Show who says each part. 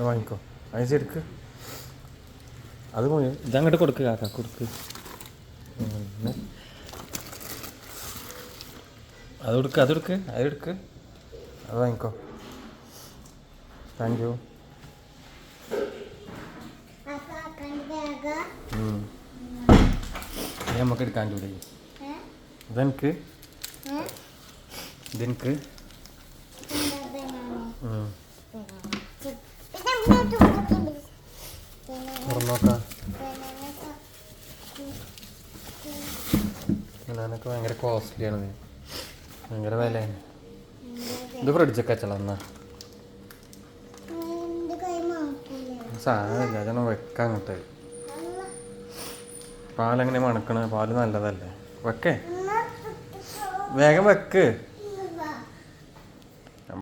Speaker 1: വാങ്ങിക്കോ അയച്ചെടുക്ക്. അത് പോയി ഇതങ്ങോട്ട് കൊടുക്ക് കാക്ക കൊടുക്ക്. അതെടുക്ക് അതെടുക്ക് അതെടുക്ക് അത് വാങ്ങിക്കോ. Thank you. നമുക്ക് എടുക്കാൻ ചൂടി ഇതെനിക്ക് ഇതെനിക്ക് നോക്കാം. ബനാനൊക്കെ ഭയങ്കര കോസ്റ്റ്ലിയാണ്, ഭയങ്കര വിലയാണ്. ഇത് ഫ്രിഡ്ജൊക്കെ വെച്ചോളാം എന്നാ സാധനമില്ല അതാണ് വെക്കാൻ അങ്ങോട്ട്. പാലെങ്ങനെ മണക്കണ? പാല് നല്ലതല്ലേ, വെക്കേ വേഗം വെക്ക്.